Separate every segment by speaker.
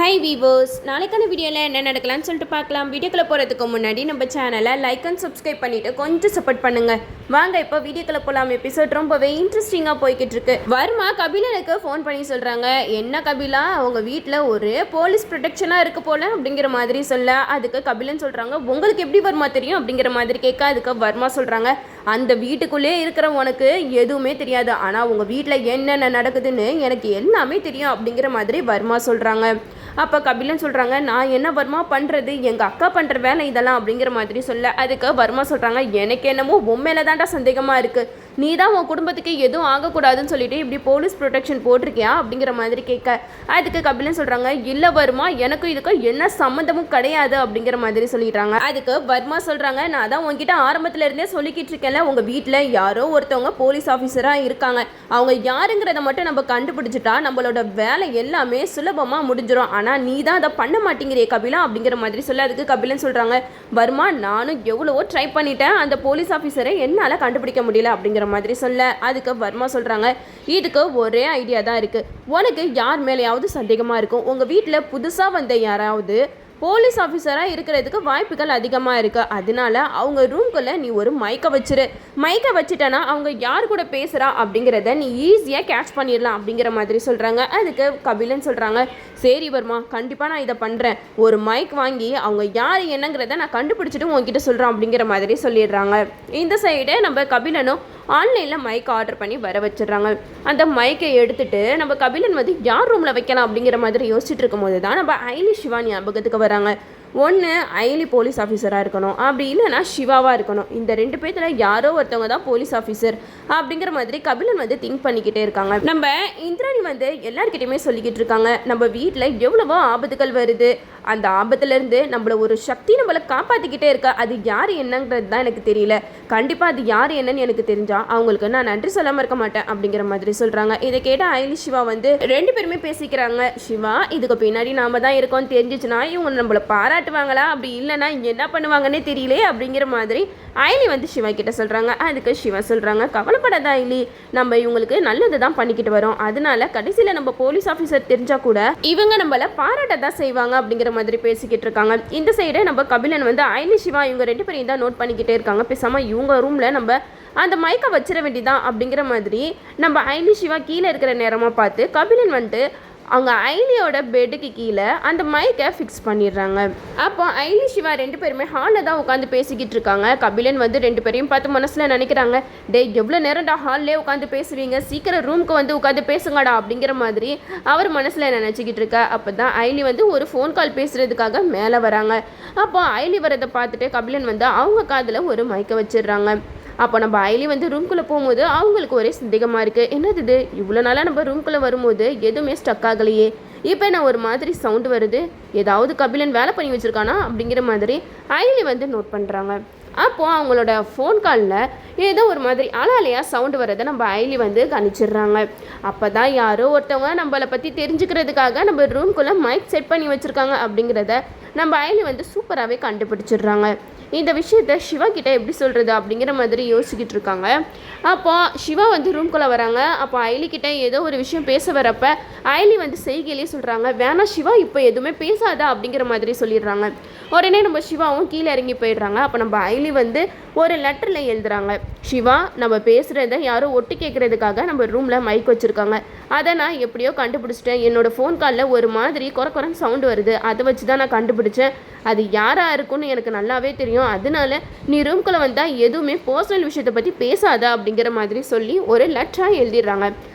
Speaker 1: High viewers, நாளைக்கான வீடியோவில் என்ன நடக்கலாம்னு சொல்லிட்டு பார்க்கலாம். வீடியோக்குள்ளே போகிறதுக்கு முன்னாடி நம்ம சேனலை லைக் அண்ட் சப்ஸ்கிரைப் பண்ணிவிட்டு கொஞ்சம் சப்போர்ட் பண்ணுங்கள். வாங்க இப்போ வீடியோக்குள்ளே போகலாம். எபிசோட் ரொம்பவே இன்ட்ரெஸ்டிங்காக போய்கிட்டு இருக்கு. வர்மா கபிலனுக்கு ஃபோன் பண்ணி சொல்கிறாங்க, என்ன கபிலா, அவங்க வீட்டில் ஒரு போலீஸ் ப்ரொடெக்ஷனாக இருக்குது போல் அப்படிங்கிற மாதிரி சொல்ல, அதுக்கு கபிலன் சொல்கிறாங்க, உங்களுக்கு எப்படி வர்மா தெரியும் அப்படிங்கிற மாதிரி கேட்க, அதுக்கு வர்மா சொல்கிறாங்க, அந்த வீட்டுக்குள்ளே இருக்கிற உனக்கு எதுவுமே தெரியாது, ஆனால் உங்கள் வீட்டில் என்னென்ன நடக்குதுன்னு எனக்கு எல்லாமே தெரியும் அப்படிங்கிற மாதிரி வர்மா சொல்கிறாங்க. அப்போ கபிலன் சொல்கிறாங்க, நான் என்ன வர்மா பண்ணுறது, எங்கள் அக்கா பண்ணுற வேலை இதெல்லாம் அப்படிங்கிற மாதிரி சொல்ல, அதுக்கு வர்மா சொல்கிறாங்க, எனக்கு என்னமோ உண்மையில தான்டா சந்தேகமாக இருக்குது, நீ தான் உன் குடும்பத்துக்கு எதுவும் ஆகக்கூடாதுன்னு சொல்லிட்டு இப்படி போலீஸ் ப்ரொடெக்ஷன் போட்டிருக்கியா அப்படிங்கிற மாதிரி கேட்க, அதுக்கு கபிலன் சொல்கிறாங்க, இல்லை வர்மா, எனக்கும் இதுக்கும் என்ன சம்மந்தமும் கிடையாது அப்படிங்கிற மாதிரி சொல்லிடுறாங்க. அதுக்கு வர்மா சொல்கிறாங்க, நான் தான் உங்ககிட்ட ஆரம்பத்தில் இருந்தே சொல்லிக்கிட்டு இருக்கேன்ல, உங்கள் வீட்டில் யாரோ ஒருத்தவங்க போலீஸ் ஆஃபீஸராக இருக்காங்க, அவங்க யாருங்கிறத மட்டும் நம்ம கண்டுபிடிச்சிட்டா நம்மளோட வேலை எல்லாமே சுலபமாக முடிஞ்சிடும், ஆனால் நீ தான் அதை பண்ண மாட்டேங்கிறிய கபிலா அப்படிங்கிற மாதிரி சொல்ல, அதுக்கு கபிலன் சொல்கிறாங்க, வர்மா, நானும் எவ்வளவோ ட்ரை பண்ணிட்டேன், அந்த போலீஸ் ஆஃபீஸரை என்னால் கண்டுபிடிக்க முடியல அப்படிங்கிற மாதிரி சொல்ல, அதுக்கு வர்மா சொல்கிறாங்க, இதுக்கு ஒரே ஐடியா தான் இருக்குது, உனக்கு யார் மேலேயாவது சந்தேகமாக இருக்கும், உங்கள் வீட்டில் புதுசாக வந்த யாராவது போலீஸ் ஆஃபீஸராக இருக்கிறதுக்கு வாய்ப்புகள் அதிகமாக இருக்குது, அதனால அவங்க ரூம்குள்ளே நீ ஒரு மைக்கை வச்சிரு, மைக்கை வச்சுட்டேன்னா அவங்க யார் கூட பேசுகிறா அப்படிங்கிறத நீ ஈஸியாக கேட்ச் பண்ணிடலாம் அப்படிங்கிற மாதிரி சொல்கிறாங்க. அதுக்கு கபிலன் சொல்கிறாங்க, சரி வர்மா, கண்டிப்பாக நான் இதை பண்ணுறேன், ஒரு மைக் வாங்கி அவங்க யார் என்னங்கிறத நான் கண்டுபிடிச்சிட்டு உங்ககிட்ட சொல்கிறேன் அப்படிங்கிற மாதிரி சொல்லிடுறாங்க. இந்த சைடு நம்ம கபிலனும் ஆன்லைனில் மைக் ஆர்டர் பண்ணி வர வச்சிடுறாங்க. அந்த மைக்கை எடுத்துகிட்டு நம்ம கபிலன் வந்து யார் ரூமில் வைக்கலாம் அப்படிங்கிற மாதிரி யோசிச்சுட்டு இருக்கும்போது தான் நம்ம ஐலி சிவா ஞாபகத்துக்கு வராங்க. ஒன்று ஐலி போலீஸ் ஆஃபீஸராக இருக்கணும், அப்படி இல்லைனா சிவாவாக இருக்கணும், இந்த ரெண்டு பேர்த்தில் யாரோ ஒருத்தவங்க தான் போலீஸ் ஆஃபீஸர் அப்படிங்கிற மாதிரி கபிலன் வந்து திங்க் பண்ணிக்கிட்டே இருக்காங்க. நம்ம இந்திராணி வந்து எல்லாருக்கிட்டையுமே சொல்லிக்கிட்டு இருக்காங்க, நம்ம வீட்டில் எவ்வளவோ ஆபத்துகள் வருது, அந்த ஆபத்துலேருந்து நம்மள ஒரு சக்தி நம்மளை காப்பாற்றிக்கிட்டே இருக்கா, அது யார் என்னங்கிறது தான் எனக்கு தெரியல, கண்டிப்பாக அது யார் என்னன்னு எனக்கு தெரிஞ்சால் அவங்களுக்கு நான் நன்றி சொல்லாமல் இருக்க மாட்டேன் அப்படிங்கிற மாதிரி சொல்கிறாங்க. இதை கேட்ட ஐலி சிவா வந்து ரெண்டு பேருமே பேசிக்கிறாங்க. சிவா, இதுக்கு பின்னாடி நாம தான் இருக்கோம்னு தெரிஞ்சிச்சுன்னா இவங்க நம்மளை பாராட்டுவாங்களா, அப்படி இல்லைன்னா என்ன பண்ணுவாங்கன்னே தெரியலே அப்படிங்கிற மாதிரி ஐலி வந்து சிவா கிட்ட சொல்கிறாங்க. அதுக்கு சிவா சொல்கிறாங்க, கவலைப்படாத ஐலி, நம்ம இவங்களுக்கு நல்லது தான் பண்ணிக்கிட்டு வரோம், அதனால கடைசியில் நம்ம போலீஸ் ஆஃபீஸர் தெரிஞ்சால் கூட இவங்க நம்மளை பாராட்ட தான் செய்வாங்க அப்படிங்கிற மாதிரி பேசிக்கிட்டு இருக்காங்க. இந்த சைடு நம்ம கபிலன் வந்து ஐலி சிவா இவங்க ரெண்டு பேரையும் தான் நோட் பண்ணிக்கிட்டே இருக்காங்க. பேசாமல் இவங்க ரூமில் நம்ம அந்த மைக்கை வச்சிட வேண்டியதான் அப்படிங்கிற மாதிரி நம்ம ஐலி சிவா கீழே இருக்கிற நேரமாக பார்த்து கபிலன் வந்துட்டு அவங்க ஐலியோட பெட்டுக்கு கீழே அந்த மைக்கை ஃபிக்ஸ் பண்ணிடுறாங்க. அப்போ ஐலி சிவா ரெண்டு பேருமே ஹாலில் தான் உட்காந்து பேசிக்கிட்டு இருக்காங்க. கபிலன் வந்து ரெண்டு பேரையும் பார்த்து மனசில் நினைக்கிறாங்க, டே எவ்வளோ நேரம்டா ஹாலிலே உட்காந்து பேசுவீங்க, சீக்கிரம் ரூமுக்கு வந்து உட்காந்து பேசுங்கடா அப்படிங்கிற மாதிரி அவர் மனசில் நினச்சிக்கிட்டு இருக்கா. அப்போ தான் ஐலி வந்து ஒரு ஃபோன் கால் பேசுகிறதுக்காக மேலே வராங்க. அப்போ ஐலி வரதை பார்த்துட்டு கபிலன் வந்து அவங்க காதில் ஒரு மைக்கை வச்சிடுறாங்க. அப்போ நம்ம ஐலி வந்து ரூம்குள்ளே போகும்போது அவங்களுக்கு ஒரே சந்தேகமாக இருக்குது, என்னது இது, இவ்வளோ நாளாக நம்ம ரூம்குள்ளே வரும்போது எதுவுமே ஸ்டக் ஆகலையே, இப்போ என்ன ஒரு மாதிரி சவுண்டு வருது, ஏதாவது கபிலன் வேலை பண்ணி வச்சுருக்கானா அப்படிங்கிற மாதிரி ஐலி வந்து நோட் பண்ணுறாங்க. அப்போது அவங்களோட ஃபோன் காலில் ஏதோ ஒரு மாதிரி அலையாக சவுண்டு வரதை நம்ம ஐலி வந்து கணிச்சிடுறாங்க. அப்போ தான் யாரோ ஒருத்தவங்க நம்மளை பற்றி தெரிஞ்சுக்கிறதுக்காக நம்ம ரூம்குள்ளே மைக் செட் பண்ணி வச்சுருக்காங்க அப்படிங்கிறத நம்ம ஐலி வந்து சூப்பராகவே கண்டுபிடிச்சிடுறாங்க. இந்த விஷயத்த சிவா கிட்ட எப்படி சொல்கிறது அப்படிங்கிற மாதிரி யோசிக்கிட்டு இருக்காங்க. அப்போ சிவா வந்து ரூம்குள்ளே வராங்க. அப்போ ஐலி கிட்ட ஏதோ ஒரு விஷயம் பேச வரப்ப ஐலி வந்து செய்கையிலே சொல்கிறாங்க, வேணா சிவா இப்போ எதுவுமே பேசாதா அப்படிங்கிற மாதிரி சொல்லிடுறாங்க. உடனே நம்ம சிவாவும் கீழே இறங்கி போயிடுறாங்க. அப்போ நம்ம ஐலி வந்து ஒரு லெட்டரில் எழுதுறாங்க, சிவா, நம்ம பேசுகிறத யாரும் ஒட்டு கேட்குறதுக்காக நம்ம ரூமில் மைக் வச்சுருக்காங்க, அதை நான் எப்படியோ கண்டுபிடிச்சிட்டேன், என்னோடய ஃபோன் காலில் ஒரு மாதிரி குறைன்னு சவுண்டு வருது, அதை வச்சு தான் நான் கண்டுபிடிச்சேன், அது யாராக இருக்குன்னு எனக்கு நல்லாவே தெரியும், அதனால நீ ரூம்குள்ளே வந்தால் எதுவுமே பர்சனல் விஷயத்தை பற்றி பேசாத அப்படிங்கிற மாதிரி சொல்லி ஒரு லெட்டராக எழுதிடுறாங்க.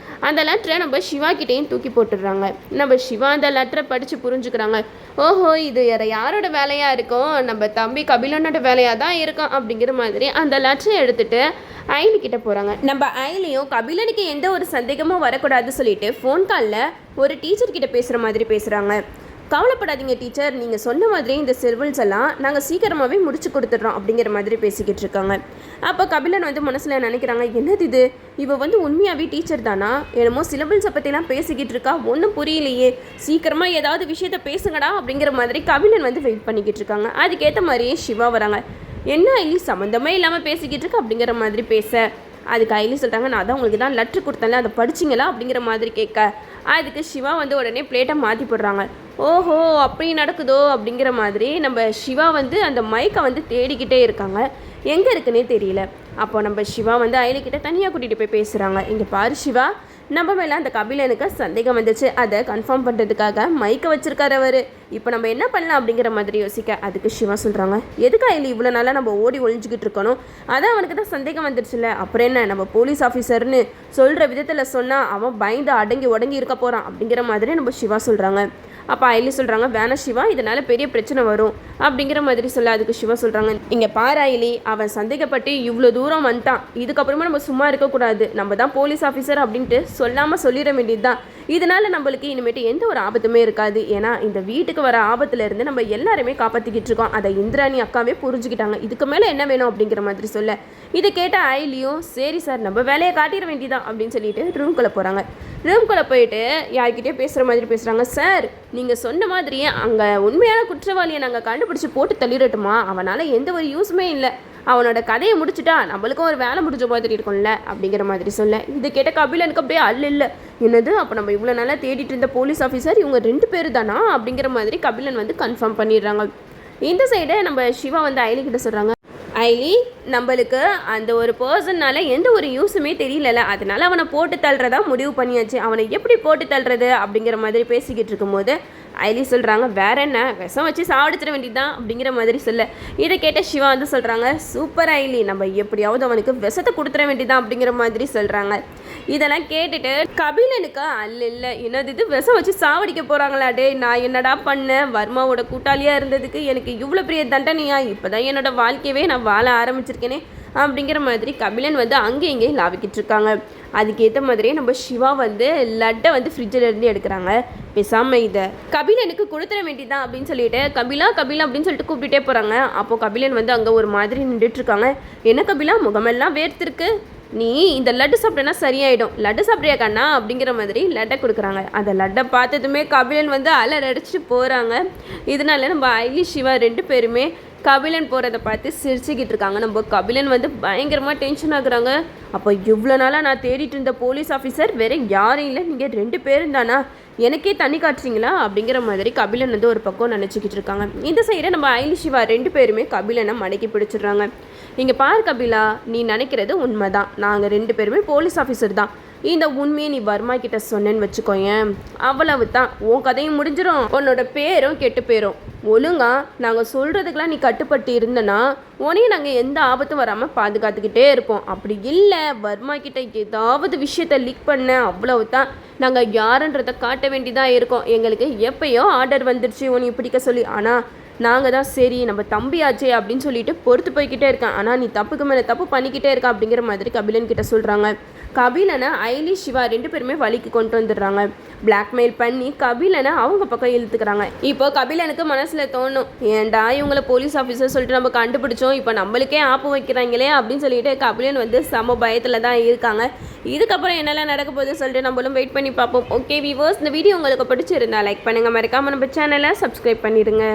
Speaker 1: அந்த லெட்டரை நம்ம சிவா கிட்டேயும் தூக்கி போட்டுடுறாங்க. நம்ம சிவா அந்த லெட்டரை படித்து புரிஞ்சுக்கிறாங்க, ஓஹோ, இது வேறு யாரோட வேலையாக இருக்கும், நம்ம தம்பி கபிலனோட வேலையாக தான் இருக்கும் அப்படிங்கிற மாதிரி அந்த லெட்டரை எடுத்துகிட்டு ஐலி கிட்ட போகிறாங்க. நம்ம ஐலியும் கபிலனுக்கு எந்த ஒரு சந்தேகமும் வரக்கூடாதுன்னு சொல்லிட்டு ஃபோன் காலில் ஒரு டீச்சர்கிட்ட பேசுகிற மாதிரி பேசுகிறாங்க. கவலைப்படாதீங்க டீச்சர், நீங்கள் சொன்ன மாதிரி இந்த சிவில்ஸ் எல்லாம் நாங்கள் சீக்கிரமாகவே முடிச்சு கொடுத்துட்றோம் அப்படிங்கிற மாதிரி பேசிக்கிட்டு இருக்காங்க. அப்போ கபிலன் வந்து மனசில் நினைக்கிறாங்க, என்னது இது, இவ வந்து உண்மையாகவே டீச்சர் தானா, என்னமோ சிலபிள்ஸை பற்றிலாம் பேசிக்கிட்டு இருக்கா, ஒன்றும் புரியலையே, சீக்கிரமாக ஏதாவது விஷயத்த பேசுங்கடா அப்படிங்கிற மாதிரி கபிலன் வந்து வெயிட் பண்ணிக்கிட்டு இருக்காங்க. அதுக்கேற்ற மாதிரியே சிவா வராங்க. என்ன ஐலி சம்மந்தமே இல்லாமல் பேசிக்கிட்டு இருக்கு அப்படிங்கிற மாதிரி பேச, அதுக்கு ஐலி சொல்கிறாங்க, நான் தான் உங்களுக்கு தான் லெட்ரு கொடுத்தேன்ல, அதை படிச்சிங்களா அப்படிங்கிற மாதிரி கேட்க, அதுக்கு சிவா வந்து உடனே பிளேட்டை மாற்றி போடுறாங்க. ஓஹோ அப்படி நடக்குதோ அப்படிங்கிற மாதிரி நம்ம சிவா வந்து அந்த மைக்கை வந்து தேடிக்கிட்டே இருக்காங்க, எங்கே இருக்குன்னே தெரியல. அப்போ நம்ம சிவா வந்து ஐலிக்கிட்ட தனியாக கூட்டிகிட்டு போய் பேசுகிறாங்க. இங்கே பாரு சிவா, நம்ம மேலே அந்த கபிலனுக்கு சந்தேகம் வந்துச்சு, அதை கன்ஃபார்ம் பண்ணுறதுக்காக மைக்கை வச்சுருக்காரு அவர். இப்போ நம்ம என்ன பண்ணலாம் அப்படிங்கிற மாதிரி யோசிக்க, அதுக்கு சிவா சொல்கிறாங்க, எதுக்கு ஐலி இவ்வளோ நாளாக நம்ம ஓடி ஒழிஞ்சிக்கிட்டு இருக்கணும், அதான் அவனுக்கு தான் சந்தேகம் வந்துடுச்சுல்ல, அப்புறம் என்ன நம்ம போலீஸ் ஆஃபீஸர்னு சொல்கிற விதத்தில் சொன்னால் அவன் பயந்து அடங்கி உடங்கி இருக்க போகிறான் அப்படிங்கிற மாதிரி நம்ம சிவா சொல்கிறாங்க. அப்போ ஐலி சொல்கிறாங்க, வேணாம் சிவா, இதனால் பெரிய பிரச்சனை வரும் அப்படிங்கிற மாதிரி சொல்ல, அதுக்கு சிவா சொல்கிறாங்க, இங்கே பாரு ஐலி, அவன் சந்தேகப்பட்டு இவ்வளோ தூரம் வந்துட்டான், இதுக்கப்புறமா நம்ம சும்மா இருக்கக்கூடாது, நம்ம தான் போலீஸ் ஆஃபீஸர் அப்படின்ட்டு சொல்லாமல் சொல்லிட வேண்டியது தான். இதனால் நம்மளுக்கு இனிமேட்டு எந்த ஒரு ஆபத்துமே இருக்காது. ஏன்னா இந்த வீட்டுக்கு வர ஆபத்துலேருந்து நம்ம எல்லாருமே காப்பாற்றிக்கிட்டு இருக்கோம். அதை இந்திராணி அக்காவே புரிஞ்சுக்கிட்டாங்க. இதுக்கு மேலே என்ன வேணும் அப்படிங்கிற மாதிரி சொல்ல, இதை கேட்ட ஐலியும் சரி சார் நம்ம வேலையை காட்டிட வேண்டியதான் அப்படின்னு சொல்லிட்டு ரூம்குள்ளே போகிறாங்க. ரூம்குள்ளே போயிட்டு யார்கிட்டயே பேசுகிற மாதிரி பேசுகிறாங்க. சார் நீங்கள் சொன்ன மாதிரியே அங்கே உண்மையான குற்றவாளியை நாங்கள் கண்டுபிடிச்சி போட்டு தள்ளிடட்டுமா, அவனால் எந்த ஒரு யூஸுமே இல்லை, அவனோட கதையை முடிச்சுட்டா நம்மளுக்கும் ஒரு வேலை முடிஞ்ச மாதிரி இருக்கும்ல அப்படிங்கிற மாதிரி சொல்ல, இதை கேட்ட கபிலனுக்கு அப்படியே இல்லை என்னது, அப்போ நம்ம இவ்வளோ நாளாக தேடிட்டு இருந்த போலீஸ் ஆஃபீஸர் இவங்க 2 பேர் தானா அப்படிங்கிற மாதிரி கபிலன் வந்து கன்ஃபார்ம் பண்ணிடுறாங்க. இந்த சைடு நம்ம சிவா வந்து ஐலி கிட்ட சொல்கிறாங்க, ஐலி நம்மளுக்கு அந்த ஒரு பர்சன்னால எந்த ஒரு யூஸுமே தெரியல, அதனால அவனை போட்டு தள்ளுறதா முடிவு பண்ணியாச்சு, அவனை எப்படி போட்டு தள்ளுறது அப்படிங்கிற மாதிரி பேசிக்கிட்டு இருக்கும்போது ஐலி சொல்கிறாங்க, வேற என்ன விஷம் வச்சு சாவடிச்சிட வேண்டியதுதான் அப்படிங்கிற மாதிரி சொல்ல, இதை கேட்ட சிவா வந்து சொல்கிறாங்க, சூப்பர் ஐலி, நம்ம எப்படியாவது அவனுக்கு விஷத்தை கொடுத்துட வேண்டியதான் அப்படிங்கிற மாதிரி சொல்கிறாங்க. இதெல்லாம் கேட்டுட்டு கபிலனுக்கு இல்லை என்னது இது விஷம் வச்சு சாவடிக்க போகிறாங்களா, டே நான் என்னடா பண்ணேன், வர்மாவோட கூட்டாளியாக இருந்ததுக்கு எனக்கு இவ்வளோ பெரிய தண்டனையா, இப்போ தான் என்னோட வாழ்க்கையவே நான் வாழ ஆரம்பிச்சிருக்கேனே அப்படிங்கிற மாதிரி கபிலன் வந்து அங்கே இங்கேயும் லாவிக்கிட்டு இருக்காங்க. அதுக்கேற்ற மாதிரியே நம்ம சிவா வந்து லட்டை வந்து ஃப்ரிட்ஜில் இருந்து எடுக்கிறாங்க. பேசாமல் இதை கபிலனுக்கு கொடுத்துட வேண்டியதான் அப்படின்னு சொல்லிட்டு கபிலா அப்படின்னு சொல்லிட்டு கூப்பிட்டுட்டே போகிறாங்க. அப்போது கபிலன் வந்து அங்கே ஒரு மாதிரி நின்றுட்டுருக்காங்க. என்ன கபிலா முகமெல்லாம் வேர்த்திருக்கு, நீ இந்த லட்டு சாப்பிட்டேன்னா சரியாயிடும், லட்டு சாப்பிட்றியா கண்ணா அப்படிங்கிற மாதிரி லட்டை கொடுக்குறாங்க. அந்த லட்டை பார்த்ததுமே கபிலன் வந்து அடிச்சுட்டு போகிறாங்க. இதனால நம்ம ஐலி சிவா 2 பேருமே கபிலன் போகிறத பார்த்து சிரிச்சுக்கிட்டு இருக்காங்க. நம்ம கபிலன் வந்து பயங்கரமாக டென்ஷன் ஆகுறாங்க. அப்போ இவ்வளோ நாளாக நான் தேடிட்டு இருந்த போலீஸ் ஆஃபீஸர் வேறு யாரும் இல்லை, நீங்கள் 2 பேரும் தானா, எனக்கே தண்ணி காட்டுறீங்களா அப்படிங்கிற மாதிரி கபிலன் வந்து ஒரு பக்கம் நினச்சிக்கிட்டு இருக்காங்க. இந்த சைடை நம்ம ஐலி சிவா 2 பேருமே கபிலனை மடக்கி பிடிச்சிடுறாங்க. இங்கே பாரு கபிலா, நீ நினைக்கிறது உண்மை தான், நாங்கள் 2 பேருமே போலீஸ் ஆஃபீஸர் தான், இந்த உண்மையை நீ வர்மா கிட்ட சொன்னேன்னு வச்சுக்கோயேன், அவ்வளவு தான், உன் கதையும் முடிஞ்சிடும், உன்னோட பேரும் கெட்டு போயிடும். ஒழுங்கா நாங்கள் சொல்கிறதுக்கெலாம் நீ கட்டுப்பட்டு இருந்தனா உனையும் நாங்கள் எந்த ஆபத்தும் வராமல் பாதுகாத்துக்கிட்டே இருப்போம். அப்படி இல்லை வர்மா கிட்ட ஏதாவது விஷயத்தை லீக் பண்ண அவ்வளவு தான், நாங்கள் யாருன்றதை காட்ட வேண்டியதாக இருக்கோம். எங்களுக்கு எப்பயோ ஆர்டர் வந்துடுச்சு உன்னை பிடிக்க சொல்லி, ஆனால் நாங்கள் தான் சரி நம்ம தம்பியாச்சே அப்படின்னு சொல்லிட்டு பொறுத்து போய்கிட்டே இருக்கேன், ஆனால் நீ தப்புக்கு மேலே தப்பு பண்ணிக்கிட்டே இருக்க அப்படிங்கிற மாதிரி கபிலன் கிட்ட சொல்கிறாங்க. கபிலனை ஐலி சிவா 2 பேருமே வழிக்கு கொண்டு வந்துடுறாங்க. பிளாக்மெயில் பண்ணி கபிலனை அவங்க பக்கம் இழுத்துக்கிறாங்க. இப்போ கபிலனுக்கு மனசில் தோணும், ஏன்டா இவங்களை போலீஸ் ஆஃபீஸர் சொல்லிட்டு நம்ம கண்டுபிடிச்சோம், இப்போ நம்மளுக்கே ஆப்பு வைக்கிறாங்களே அப்படின்னு சொல்லிட்டு கபிலன் வந்து சம பயத்தில் தான் இருக்காங்க. இதுக்கப்புறம் என்னெல்லாம் நடக்க போகுதுன்னு சொல்லிட்டு நம்மளும் வெயிட் பண்ணி பார்ப்போம். ஓகே வீவர்ஸ், இந்த வீடியோ உங்களுக்கு பிடிச்சிருந்தா லைக் பண்ணுங்கள், மறக்காமல் நம்ம சேனலை சப்ஸ்கிரைப் பண்ணிடுங்க.